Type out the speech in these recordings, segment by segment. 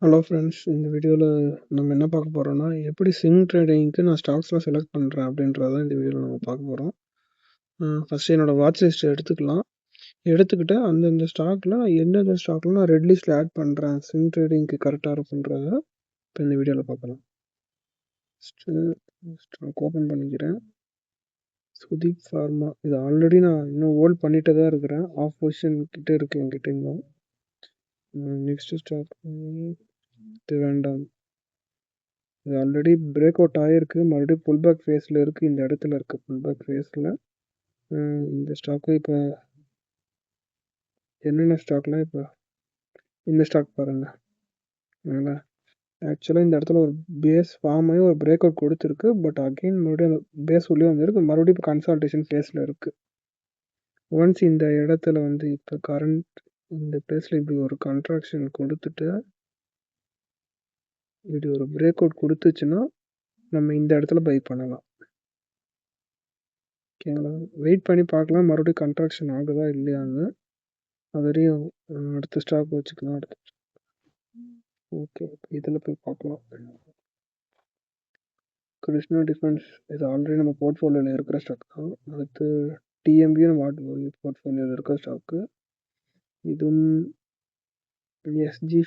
Hello friends, இந்த வீடியோவில் நம்ம என்ன பார்க்க போகிறோம்னா, எப்படி ஸ்விங் ட்ரேடிங்க்கு நான் ஸ்டாக்ஸ்லாம் செலக்ட் பண்ணுறேன் அப்படின்றத இந்த வீடியோவில் நம்ம பார்க்க போகிறோம். ஃபஸ்ட்டு என்னோடய வாட்ச் லிஸ்ட் எடுத்துக்கலாம். எடுத்துக்கிட்டு அந்தந்த ஸ்டாக்கில் எந்தெந்த ஸ்டாக்கில் நான் ரெட் லிஸ்ட்டில் ஆட் பண்ணுறேன் ஸ்விங் ட்ரேடிங்க்கு கரெக்டாக இருக்குன்றத இப்போ இந்த வீடியோவில் பார்க்கலாம். ஸ்டாக் ஓப்பன் பண்ணிக்கிறேன். சுதீப் ஃபார்மா இது ஆல்ரெடி நான் இன்னும் ஹோல்ட் பண்ணிட்டு தான் இருக்கிறேன். ஆஃப் பொசிஷன் கிட்டே இருக்குது என்கிட்ட இன்னும். நெக்ஸ்ட்டு ஸ்டாக் இது வேண்டாம். இது ஆல்ரெடி பிரேக் அவுட் ஆகிருக்கு. மறுபடியும் புல் பேக் ஃபேஸில் இருக்குது. இந்த இடத்துல இருக்குது புல் பேக் ஃபேஸில். இந்த ஸ்டாக்கு இப்போ என்னென்ன ஸ்டாக்லாம் இப்போ இந்த ஸ்டாக் பாருங்கள். அதனால் ஆக்சுவலாக இந்த இடத்துல ஒரு பேஸ் ஃபார்ம் ஆகி ஒரு பிரேக் அவுட் கொடுத்துருக்கு. பட் அகெயின் மறுபடியும் அந்த பேஸ் உள்ளே வந்துருக்கு. மறுபடியும் இப்போ கன்சால்டேஷன் ஃபேஸில் இருக்குது. ஒன்ஸ் இந்த இடத்துல வந்து இப்போ கரண்ட் இந்த பிளேஸில் இப்படி ஒரு கன்ட்ராக்ஷன் கொடுத்துட்டு இப்படி ஒரு பிரேக் அவுட் கொடுத்துச்சுன்னா நம்ம இந்த இடத்துல பை பண்ணலாம். ஓகேங்களா? வெயிட் பண்ணி பார்க்கலாம் மறுபடியும் கன்ட்ராக்ஷன் ஆகுதா இல்லையான்னு. அது வரையும் அடுத்த ஸ்டாக் வச்சுக்கலாம். அடுத்த ஓகே, இதில் போய் பார்க்கலாம். கிருஷ்ணா டிஃபென்ஸ் இது ஆல்ரெடி நம்ம போர்ட்ஃபோலியோவில் இருக்கிற ஸ்டாக் தான். அடுத்து டிஎம்பியும் நம்ம போர்ட்ஃபோலியோவில் இருக்கிற ஸ்டாக்கு. இதுவும் எஸ்ஜி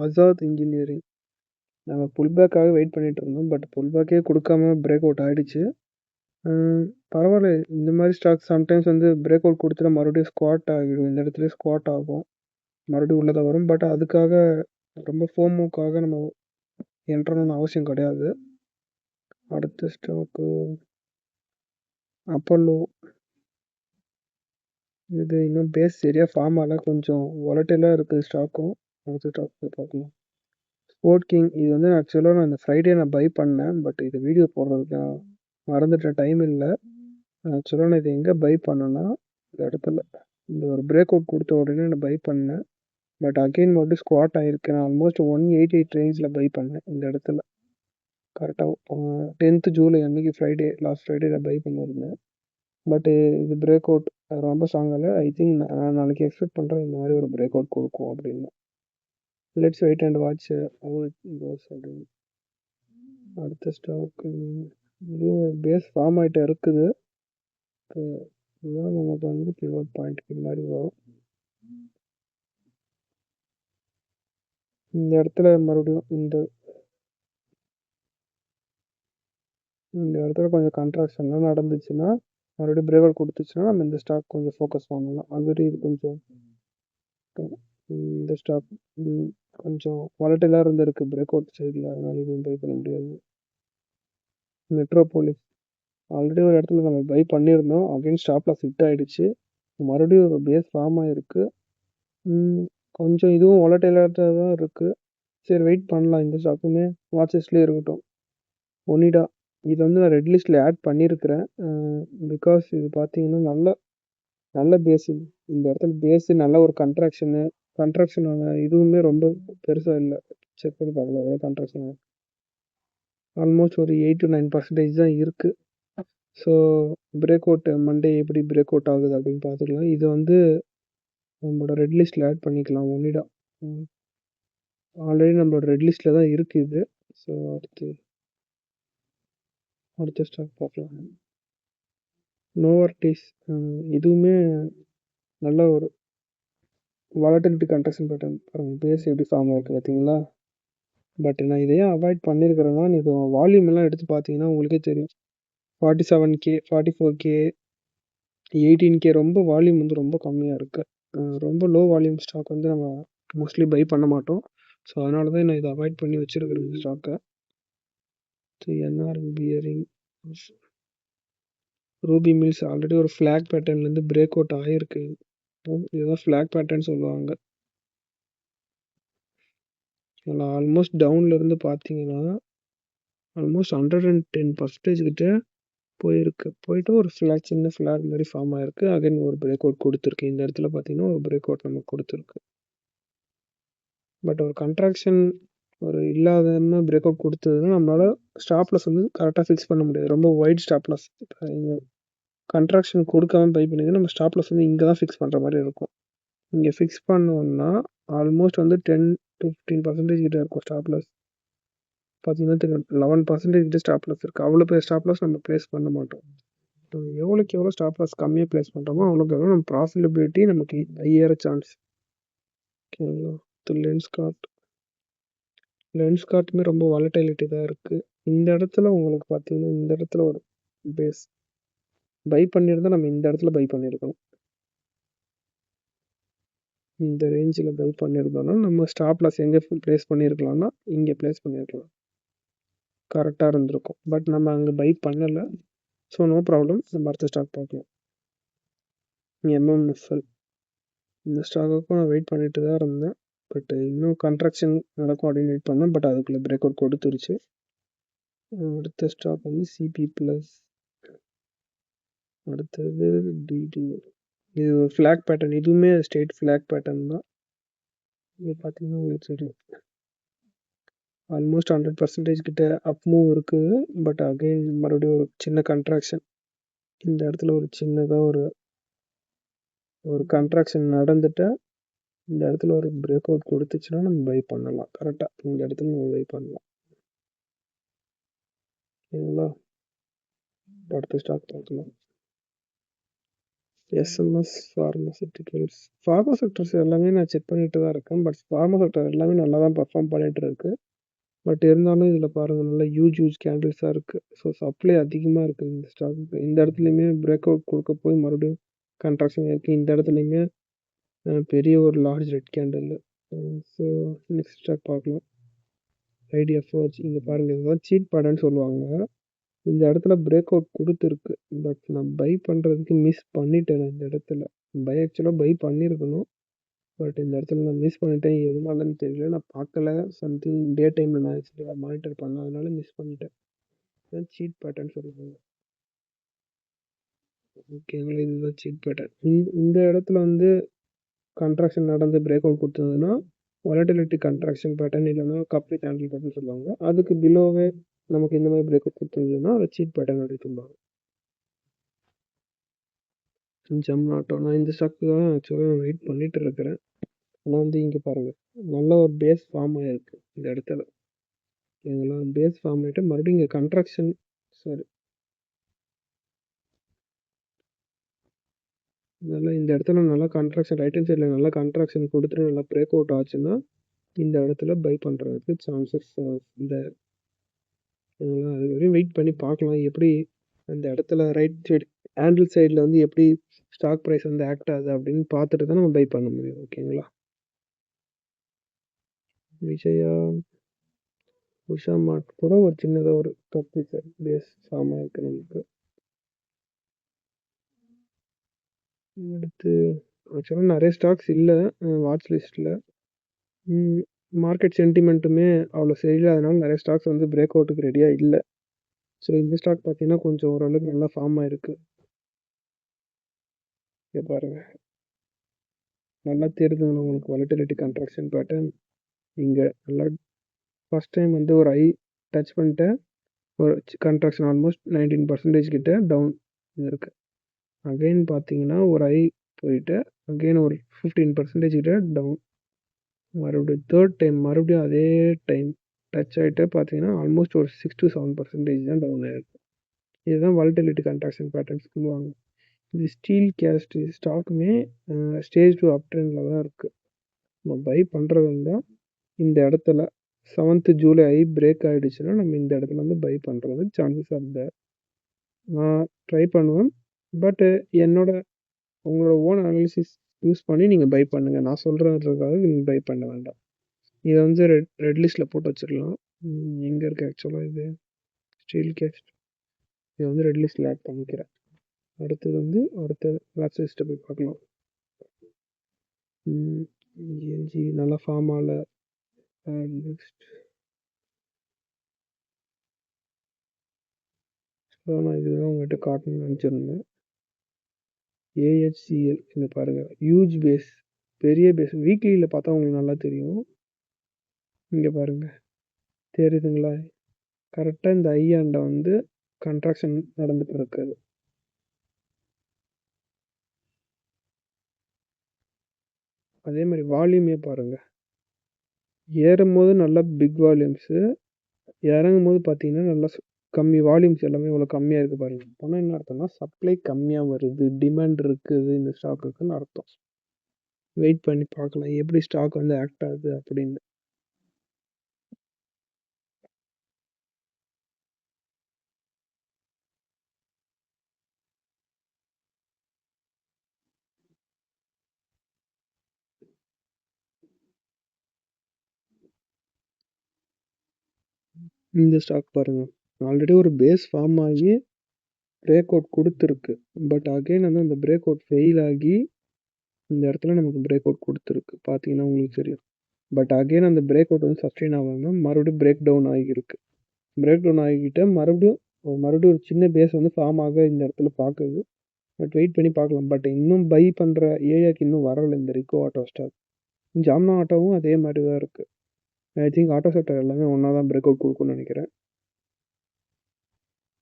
அசாத் இன்ஜினியரிங். நம்ம புல்பேக்காக வெயிட் பண்ணிகிட்டு இருந்தோம். பட் புல்பேக்கே கொடுக்காம பிரேக் அவுட் ஆகிடுச்சு. பரவாயில்ல. இந்த மாதிரி ஸ்டாக் சம்டைம்ஸ் வந்து பிரேக் அவுட் கொடுத்துட்டு மறுபடியும் ஸ்குவாட் ஆகிடும். இந்த இடத்துல ஸ்குவாட் ஆகும், மறுபடியும் உள்ளதை வரும். பட் அதுக்காக ரொம்ப ஃபோமோக்காக நம்ம என்ட்ரணும்னு அவசியம் கிடையாது. அடுத்த ஸ்டாக்கு அப்பல்லோ. இது இன்னும் பேஸ் சரியாக ஃபார்ம் ஆகல, கொஞ்சம் வாலட்டைலாக இருக்குது ஸ்டாக்கும். அடுத்த ஸ்டாக் பார்க்கலாம். ஸ்போர்ட் கிங் இது வந்து ஆக்சுவலாக நான் இந்த ஃப்ரைடே நான் பை பண்ணேன். பட் இது வீடியோ போடுறதுக்கு நான் மறந்துட்டேன், டைம் இல்லை. ஆக்சுவலாக நான் இது எங்கே பை பண்ணேன்னா இந்த இடத்துல இந்த ஒரு பிரேக் அவுட் கொடுத்த உடனே நான் பை பண்ணேன். பட் அகெயின் மறுபடியும் ஸ்குவாட் ஆகிருக்கு. நான் ஆல்மோஸ்ட் 188 ரேஞ்சில் பை பண்ணேன் இந்த இடத்துல. கரெக்டாக 10th ஜூலை அன்றைக்கி லாஸ்ட் ஃப்ரைடே நான் பை பண்ணியிருந்தேன். பட் இது பிரேக் அவுட் ரொம்ப ஸ்ட்ராங்காக. ஐ திங்க் நான் நாளைக்கு எக்ஸ்பெக்ட் பண்ணுறேன் இந்த மாதிரி ஒரு பிரேக் அவுட் கொடுக்கும் அப்படின்னு. லெட்ஸ் வெயிட் அண்ட் வாட்ச் அப்படின்னு. அடுத்த ஸ்டாக் இதுவும் பேஸ் ஃபார்ம் ஆகிட்ட இருக்குது. இதுதான் நமக்கு வந்து பிவோட் பாயிண்ட்க்கு மாதிரி வரும். இந்த இடத்துல மறுபடியும் இந்த இடத்துல கொஞ்சம் கன்ட்ராக்ஷன்லாம் நடந்துச்சுன்னா மறுபடியும் பிரேக் அவுட் கொடுத்துச்சுன்னா நம்ம இந்த ஸ்டாக் கொஞ்சம் ஃபோக்கஸ் பண்ணலாம். ஆல்ரெடி இது கொஞ்சம் இந்த ஸ்டாக் கொஞ்சம் வாலட்டைலாக இருந்திருக்கு பிரேக் அவுட் சைடில். அதனால இதுவும் பை பண்ண முடியாது. மெட்ரோபோலிஸ் ஆல்ரெடி ஒரு இடத்துல நம்ம பை பண்ணியிருந்தோம். அகைன் ஸ்டாப்பில் ஃபிட் ஆகிடுச்சு. மறுபடியும் ஒரு பேஸ் ஃபார்ம் ஆகிருக்கு. கொஞ்சம் இதுவும் வாலட்டைலாக தான் இருக்குது. சரி, வெயிட் பண்ணலாம். இந்த ஸ்டாக்குமே வாட்ச் லிஸ்ட்லேயே இருக்கட்டும். ஒனிடா இது வந்து நான் ரெட் லிஸ்ட்டில் ஆட் பண்ணியிருக்கிறேன். பிகாஸ் இது பார்த்தீங்கன்னா நல்ல பேஸு. இந்த இடத்துல பேஸு நல்ல ஒரு கன்ட்ராக்ஷனான இதுவுமே ரொம்ப பெருசாக இல்லை. செக் பண்ணி பார்க்கலாம். அதே கன்ட்ராக்ஷன் ஆல்மோஸ்ட் ஒரு 8 to 9% தான் இருக்குது. ஸோ பிரேக் அவுட் மண்டே எப்படி பிரேக் அவுட் ஆகுது அப்படின்னு பார்த்துக்கலாம். இது வந்து நம்மளோட ரெட் லிஸ்ட்டில் ஆட் பண்ணிக்கலாம். ஒனிடா ஆல்ரெடி நம்மளோட ரெட் லிஸ்ட்டில் தான் இருக்குது இது. ஸோ அடுத்த ஸ்டாக் பார்க்கலாம். நோவர்டிஸ் இதுவுமே நல்ல ஒரு வாலட்டிலிட்டி கன்ட்ராக்ஷன் பேட்டர்ன். பாருங்கள் பேஸ் எப்படி ஃபார்ம் ஆகிருக்கு பார்த்தீங்களா. பட் நான் இதையே அவாய்ட் பண்ணியிருக்கிறேன்னா இது வால்யூம் எல்லாம் எடுத்து பார்த்தீங்கன்னா உங்களுக்கே தெரியும். 47K 44K 18K ரொம்ப வால்யூம் வந்து ரொம்ப கம்மியாக இருக்குது. ரொம்ப லோ வால்யூம் ஸ்டாக் வந்து நம்ம மோஸ்ட்லி பை பண்ண மாட்டோம். ஸோ அதனால தான் நான் இதை அவாய்ட் பண்ணி வச்சுருக்கிறேன் இந்த ஸ்டாக்கை. NR bearing Ruby mills already ஒரு ஃப்ளாக் பேட்டர்ன்லேருந்து பிரேக் அவுட் ஆகிருக்கு. இதுதான் ஃப்ளாக் பேட்டர்ன் சொல்லுவாங்க. இதில் ஆல்மோஸ்ட் டவுன்லேருந்து பார்த்தீங்கன்னா ஆல்மோஸ்ட் 110% கிட்ட போயிட்டு ஒரு சின்ன ஃப்ளாக் மாதிரி ஃபார்ம் ஆகிருக்கு. அகைன் ஒரு பிரேக் அவுட் கொடுத்துருக்கு. இந்த இடத்துல பார்த்தீங்கன்னா ஒரு பிரேக் அவுட் நமக்கு கொடுத்துருக்கு. பட் ஒரு கன்ட்ராக்ஷன் ஒரு இல்லாதன்னு பிரேக் அவுட் கொடுத்ததுன்னா நம்மளால் ஸ்டாப்லஸ் வந்து கரெக்டாக ஃபிக்ஸ் பண்ண முடியாது. ரொம்ப வைட் ஸ்டாப்லஸ். இங்கே கன்ட்ராக்ஷன் கொடுக்காம பை பண்ணிங்கன்னா நம்ம ஸ்டாப்லஸ் வந்து இங்கே தான் ஃபிக்ஸ் பண்ணுற மாதிரி இருக்கும். இங்கே ஃபிக்ஸ் பண்ணோன்னா ஆல்மோஸ்ட் வந்து to 15% கிட்ட இருக்கும் ஸ்டாப் லாஸ். பார்த்தீங்கன்னா 11% கிட்ட ஸ்டாப் லாஸ் இருக்குது. அவ்வளோ பெரிய ஸ்டாப் லாஸ் நம்ம ப்ளேஸ் பண்ண மாட்டோம். எவ்வளோக்கு எவ்வளோ ஸ்டாப் லாஸ் கம்மியாக ப்ளேஸ் பண்ணுறோமோ அவ்வளோக்கு எவ்வளோ நம்ம ப்ராஃபிட்டபிலிட்டி நமக்கு ஹையர் சான்ஸ். ஓகேங்களா? லென்ஸ் கார்ட்டுமே ரொம்ப வாலட்டிலிட்டி தான் இருக்குது. இந்த இடத்துல உங்களுக்கு பார்த்தீங்கன்னா இந்த இடத்துல ஒரு பேஸ் பை பண்ணியிருந்தால் நம்ம இந்த இடத்துல பை பண்ணியிருக்கணும். இந்த ரேஞ்சில் பை பண்ணியிருந்தோம்னா நம்ம ஸ்டாப் லாஸ் எங்கே ப்ளேஸ் பண்ணியிருக்கலாம்னா இங்கே ப்ளேஸ் பண்ணியிருக்கலாம், கரெக்டாக இருந்திருக்கும். பட் நம்ம அங்கே பை பண்ணலை. ஸோ நோ ப்ராப்ளம், நம்ம அடுத்த ஸ்டாக் பார்க்கலாம். MMFL இந்த ஸ்டாக்குக்கும் நான் வெயிட் பண்ணிட்டு தான் இருந்தேன். பட் இன்னும் கன்ட்ராக்ஷன் நடக்கும் அப்படின்னு வெயிட் பண்ணேன். பட் அதுக்குள்ளே பிரேக் அவுட் கொடுத்துருச்சு. அடுத்த ஸ்டாக் வந்து CP ப்ளஸ். அடுத்தது DD. இது ஒரு ஃப்ளாக் பேட்டர்ன், இதுவுமே ஸ்ட்ரெயிட் ஃப்ளாக் பேட்டர்ன் தான். இது பார்த்தீங்கன்னா உங்களுக்கு தெரியும், ஆல்மோஸ்ட் 100% கிட்ட அப் மூவ் இருக்குது. பட் அகைன் மறுபடியும் ஒரு சின்ன கன்ட்ராக்ஷன். இந்த இடத்துல ஒரு சின்னதாக ஒரு கன்ட்ராக்ஷன் நடந்துட்டு இந்த இடத்துல ஒரு பிரேக் அவுட் கொடுத்துச்சுன்னா நம்ம பை பண்ணலாம். கரெக்டாக இந்த இடத்துல நம்ம பை பண்ணலாம். சரிங்களா? அடுத்த ஸ்டாக் பார்க்கலாம். SMS pharmaceuticals. ஃபார்மா செக்டர்ஸ் எல்லாமே நான் செக் பண்ணிட்டு தான் இருக்கேன். பட் ஃபார்மா செக்டர் எல்லாமே நல்லா தான் பர்ஃபார்ம் பண்ணிட்டு இருக்கு. பட் இருந்தாலும் இதில் பாருங்கள், நல்லா ஹியூஜ் கேண்டில்ஸாக இருக்குது. ஸோ சப்ளை அதிகமாக இருக்குது இந்த ஸ்டாக்கு. இந்த இடத்துலையுமே பிரேக் அவுட் கொடுக்க போய் மறுபடியும் கன்ட்ராக்ஷன் இருக்குது. இந்த இடத்துலையுமே பெரிய ஒரு large red candle. So next stock பார்க்கலாம். IDFH. இங்கே பாருங்கள், இதுதான் சீட் பேட்டர்ன்னு சொல்லுவாங்க. இந்த இடத்துல பிரேக் அவுட் கொடுத்துருக்கு. பட் நான் பை பண்ணுறதுக்கு மிஸ் பண்ணிட்டேன். இந்த இடத்துல ஆக்சுவலாக பை பண்ணியிருக்கணும். பட் இந்த இடத்துல நான் மிஸ் பண்ணிட்டேன். எதுனாலன்னு தெரியல, நான் பார்க்கல. சம்திங் டே டைமில் நான் ஆக்சுவலாக மானிட்டர் பண்ணேன், அதனால மிஸ் பண்ணிட்டேன். சீட் பேட்டர்ன் சொல்லுவாங்க. ஓகேங்களா? இதுதான் சீட் பேட்டர்ன். இந்த இடத்துல வந்து கன்ட்ராக்ஷன் நடந்து பிரேக் அவுட் கொடுத்ததுன்னா வாலட்டிலிட்டி கன்ட்ராக்ஷன் பேட்டர்ன், இல்லைன்னா கப்ளி கேண்டில் பேட்டர்ன் சொல்லுவாங்க. அதுக்கு பிலோவே நமக்கு இந்த மாதிரி பிரேக் அவுட் கொடுத்ததுன்னா அதை சீட் பேட்டர்ன் அப்படி சொல்லுவாங்க. ஜம்நாட்டோ, நான் இந்த ஸ்டாக்கு தான் ஆக்சுவலாக வெயிட் பண்ணிட்டு இருக்கிறேன். ஆனால் வந்து இங்கே பாருங்கள், நல்ல ஒரு பேஸ் ஃபார்ம் ஆகிருக்கு இந்த இடத்துல. இதெல்லாம் பேஸ் ஃபார்ம் ஆகிட்டு மறுபடியும் இங்கே கன்ட்ராக்ஷன், சாரி, நல்லா இந்த இடத்துல நல்லா கன்ட்ராக்ஷன், ரைட் ஹேண்ட் சைடில் நல்லா கன்ட்ராக்ஷன் கொடுத்துட்டு நல்லா பிரேக் அவுட் ஆச்சுன்னா இந்த இடத்துல பை பண்ணுறதுக்கு சான்சஸ் இந்த. அது வரையும் வெயிட் பண்ணி பார்க்கலாம் எப்படி அந்த இடத்துல ரைட் சைடு ஹேண்டில் சைடில் வந்து எப்படி ஸ்டாக் ப்ரைஸ் வந்து ஆக்ட் ஆகுது அப்படின்னு பார்த்துட்டு தான் நம்ம பை பண்ண முடியும். ஓகேங்களா? உஷா மார்ட் கூட ஒரு சின்னதாக ஒரு கப்பி பேஸ் ஃபார்ம் ஆகிருக்கு நமக்கு. அடுத்து ஆக்சுவலாக நிறைய ஸ்டாக்ஸ் இல்லை வாட்ச் லிஸ்ட்டில். மார்க்கெட் சென்டிமெண்ட்டுமே அவ்வளோ சரியில்லை, அதனால நிறைய ஸ்டாக்ஸ் வந்து பிரேக் அவுட்டுக்கு ரெடியாக இல்லை. ஸோ இந்த ஸ்டாக் பார்த்தீங்கன்னா கொஞ்சம் ஓரளவுக்கு நல்லா ஃபார்ம் ஆகிருக்கு. இங்கே பாருங்கள், நல்லா தெரியுதுங்களா உங்களுக்கு வாலட்டிலிட்டி கன்ட்ராக்ஷன் பேட்டர்ன். இங்கே நல்லா ஃபஸ்ட் டைம் வந்து ஒரு ஐ டச் பண்ணிட்டு ஒரு கன்ட்ராக்ஷன் ஆல்மோஸ்ட் 19% கிட்ட டவுன் இருக்குது. அகெயின் பார்த்தீங்கன்னா ஒரு ஐ போயிட்டு அகெயின் ஒரு 15% கிட்ட டவுன். மறுபடியும் தேர்ட் டைம் மறுபடியும் அதே டைம் டச் ஆகிட்டு பார்த்தீங்கன்னா ஆல்மோஸ்ட் ஒரு 6 to 7% தான் டவுன் ஆகிருக்கு. இதுதான் வாலட்டிலிட்டி கன்ட்ராக்ஷன் பேட்டர்ன்ஸ் சொல்லுவாங்க. இது ஸ்டீல் கேஸ்ட் ஸ்டாக்குமே ஸ்டேஜ் 2 அப் ட்ரெண்டில் தான் இருக்குது. நம்ம பை பண்ணுறது இருந்தால் இந்த இடத்துல 7th ஜூலை ஐ பிரேக் ஆகிடுச்சுன்னா நம்ம இந்த இடத்துல வந்து பை பண்ணுறது சான்சஸ் ஆஃப் த. நான் ட்ரை பண்ணுவேன். பட்டு உங்களோட ஓன் அனாலிசிஸ் யூஸ் பண்ணி நீங்கள் பை பண்ணுங்கள். நான் சொல்கிறதுக்காக நீங்கள் பை பண்ண வேண்டாம். இதை வந்து ரெட் லிஸ்ட்டில் போட்டு வச்சிடலாம். எங்கே இருக்குது ஆக்சுவலாக இது ஸ்டீல் கேஸ்ட், இதை வந்து ரெட் லிஸ்ட்டில் ஆட் பண்ணிக்கிறேன். அடுத்தது வந்து அடுத்த வாட்ச் லிஸ்ட்டை போய் பார்க்கலாம். என்ஜி நல்லா ஃபார்ம் ஆகல. நெக்ஸ்ட் நான் இதுதான் உங்கள்கிட்ட காட்டணும்னு நினச்சிருந்தேன். AHCL இங்கே பாருங்கள், ஹியூஜ் பேஸ், பெரிய பேஸ். வீக்லியில் பார்த்தா உங்களுக்கு நல்லா தெரியும். இங்கே பாருங்கள், தெரியுதுங்களா? கரெக்டாக இந்த ஐயாண்டை வந்து கன்ட்ராக்ஷன் நடந்துட்டு இருக்குது. அதே மாதிரி வால்யூமே பாருங்கள், ஏறும்போது நல்லா பிக் வால்யூம்ஸு, இறங்கும்போது பார்த்தீங்கன்னா, நல்லா கம்மி வால்யூம்ஸ் எல்லாமே இவ்வளோ கம்மியா இருக்கு பாருங்க. அப்போனா என்ன அர்த்தம்னா, சப்ளை கம்மியா வருது, டிமாண்ட் இருக்குது இந்த ஸ்டாக்குக்குன்னு அர்த்தம். வெயிட் பண்ணி பார்க்கலாம். எப்படி ஸ்டாக் வந்து ஆக்ட் ஆகுது அப்படின்னு. இந்த ஸ்டாக் பாருங்க. ஆல்ரெடி ஒரு பேஸ் ஃபார்ம் ஆகி பிரேக் அவுட் குடுத்துருக்கு. பட் அகைன் வந்து அந்த பிரேக் அவுட் ஃபெயில் ஆகி, இந்த இடத்துல நமக்கு பிரேக் அவுட் குடுத்துருக்கு. பார்த்தீங்கன்னா உங்களுக்கு தெரியும். பட் அகைன் அந்த பிரேக் அவுட் வந்து சஸ்டெயின் ஆகாம மறுபடியும் பிரேக் டவுன் ஆகியிருக்கு. பிரேக் டவுன் ஆகிக்கிட்டு மறுபடியும் ஒரு சின்ன பேஸ் வந்து ஃபார்ம் ஆக இந்த இடத்துல பார்க்குது. பட் வெயிட் பண்ணி பார்க்கலாம். பட் இன்னும் பை பண்ணுற ஏரியாக்கு இன்னும் வரல இந்த ரிக்கோ ஆட்டோ ஸ்டாக். ஜாம்னா ஆட்டோவும் அதே மாதிரி தான் இருக்கு. ஐ திங்க் ஆட்டோ செக்டர் எல்லாமே ஒன்றா தான் பிரேக் அவுட் கொடுக்கும்னு நினைக்கிறேன்.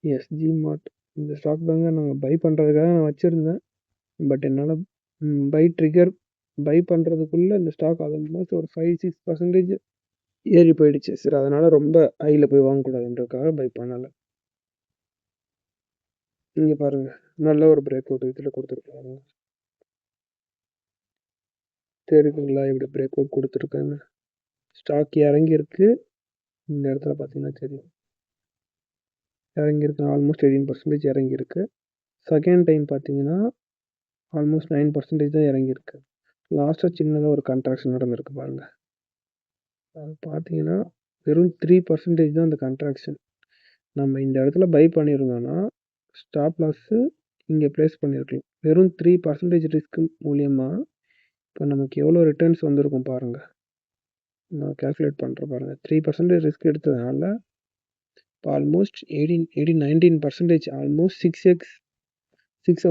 எஸ்ஜி மார்ட் இந்த ஸ்டாக் தாங்க நாங்கள் பை பண்ணுறதுக்காக நான் வச்சுருந்தேன். பட் என்னால் பை பண்ணுறதுக்குள்ளே இந்த ஸ்டாக் ஆல்மோஸ்ட் ஒரு 5-6% ஏறி போயிடுச்சு. சரி அதனால் ரொம்ப ஹையில் போய் வாங்கக்கூடாதுன்றதுக்காக பை பண்ணலை. இங்கே பாருங்கள், நல்ல ஒரு பிரேக் அவுட் இதில் கொடுத்துருக்காங்க. தெரியுதுங்களா இப்படி பிரேக் அவுட் கொடுத்துருக்காங்க. ஸ்டாக் இறங்கியிருக்கு. இந்த இடத்துல பார்த்தீங்கன்னா தெரியும், இறங்கியிருக்கு. ஆல்மோஸ்ட் 18% இறங்கியிருக்கு. செகண்ட் டைம் பார்த்தீங்கன்னா ஆல்மோஸ்ட் 9% தான் இறங்கியிருக்கு. லாஸ்ட்டாக சின்னதாக ஒரு கண்ட்ராக்ஷன் நடந்திருக்கு பாருங்கள். அது பார்த்தீங்கன்னா வெறும் 3% தான் அந்த கண்ட்ராக்ஷன். நம்ம இந்த இடத்துல பை பண்ணியிருந்தோன்னா ஸ்டாப் லாஸு இங்கே ப்ளேஸ் பண்ணியிருக்கலாம். வெறும் 3% ரிஸ்க் மூலியமாக இப்போ நமக்கு எவ்வளோ ரிட்டர்ன்ஸ் வந்திருக்கும் பாருங்கள். நான் கேல்குலேட் பண்ணுறேன் பாருங்கள். 3% ரிஸ்க் எடுத்ததுனால இப்போ almost 19% almost 6x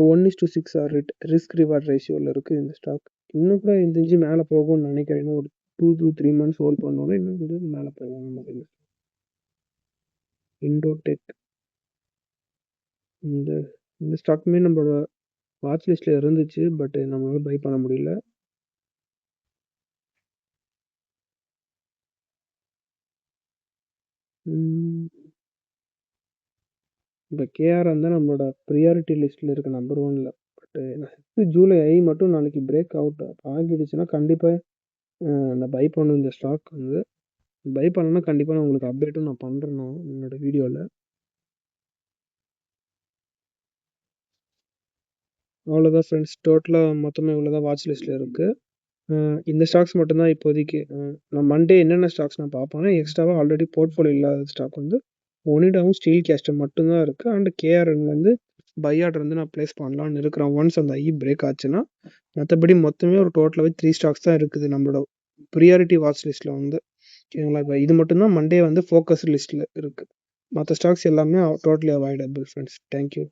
1:6 risk reward ரேஷியோவில் இருக்குது இந்த ஸ்டாக். இன்னும் கூட இந்த இன்ச்சு மேலே போகும்னு நினைக்கிறேன். இன்னும் ஒரு 2 to 3 months ஹோல்ட் பண்ணோன்னா இன்னும் கொஞ்சம் மேலே போகும் நமக்கு. இண்டோடெக் இந்த ஸ்டாக்குமே நம்மளோட வாட்ச் லிஸ்ட்டில் இருந்துச்சு. பட் நம்மளால் பை பண்ண முடியல. இப்போ கேஆர் தான் நம்மளோட ப்ரியாரிட்டி லிஸ்ட்டில் இருக்க நம்பர் 1ல். பட் ஜூலை மட்டும் நாளைக்கு பிரேக் அவுட் ஆகிடுச்சுன்னா கண்டிப்பாக நான் பை பண்ணுவேன் இந்த ஸ்டாக் வந்து. பை பண்ணேன்னா கண்டிப்பாக நான் உங்களுக்கு அப்டேட்டும் நான் பண்ணுறேன் என்னோடய வீடியோவில். அவ்வளோதான் ஃப்ரெண்ட்ஸ். டோட்டலாக மொத்தமாக இவ்வளோ தான் வாட்ச் லிஸ்ட்டில் இருக்குது. இந்த ஸ்டாக்ஸ் மட்டும்தான் இப்போதைக்கு. நான் மண்டே என்னென்ன ஸ்டாக்ஸ் நான் பார்ப்பேன்னா எக்ஸ்ட்ராவாக ஆல்ரெடி போர்ட்ஃபோலியோ இல்லாத ஸ்டாக் வந்து ஒனிடாவும் ஸ்டீல் கேஸ்ட்டும் மட்டும்தான் இருக்குது. அண்ட் கேஆர்என்லேருந்து பை ஆர்டர் வந்து நான் ப்ளேஸ் பண்ணலான்னு இருக்கிறேன். ஒன்ஸ் அந்த பிரேக் ஆச்சுன்னா. மற்றபடி மொத்தமே ஒரு டோட்டலாகவே 3 ஸ்டாக்ஸ் தான் இருக்குது நம்மளோட ப்ரியாரிட்டி வாட்ச் லிஸ்ட்டில் வந்து. ஓகேங்களா? இப்போ இது மட்டும்தான் மண்டே வந்து ஃபோக்கஸ் லிஸ்ட்டில் இருக்குது. மற்ற ஸ்டாக்ஸ் எல்லாமே டோட்டலி அவாய்டபிள் ஃப்ரெண்ட்ஸ். தேங்க்யூ.